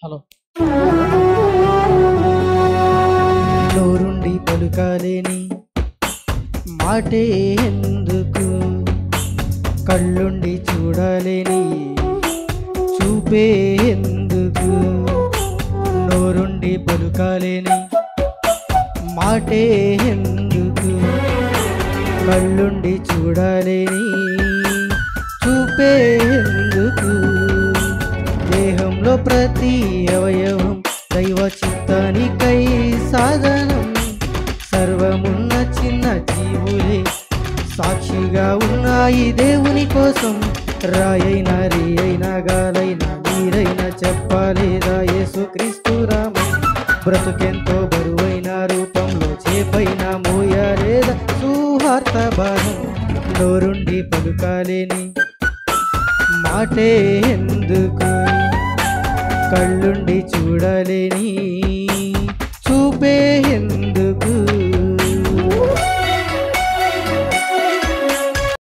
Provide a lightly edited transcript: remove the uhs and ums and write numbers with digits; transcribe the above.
Hello. నోరుండి పలుకాలేని మాటే ఎందుకు, కళ్ళుండి చూడాలేని చూపే ఎందుకు, నోరుండి పలుకాలేని మాటే ఎందుకు, కళ్ళుండి చూడాలేని చూపే ఎందుకు. దేహంలో ప్రతి అవయవం దైవ చిత్తానికై సాధనం, సర్వమున్న చిన్న జీవులే సాక్షిగా ఉన్నాయి దేవుని కోసం. రాయైనా రేయైనా గాలైనా నీరైనా చెప్పలేదా యేసుక్రీస్తు రామ. బ్రతుకెంతో బరువైన రూపంలో చేపైనా మోయలేదా సువార్త భారం. నోరుండి పలుకాలేని మాటే ఎందుకు, కళ్ళుండి చూడలేని చూపే ఎందుకు.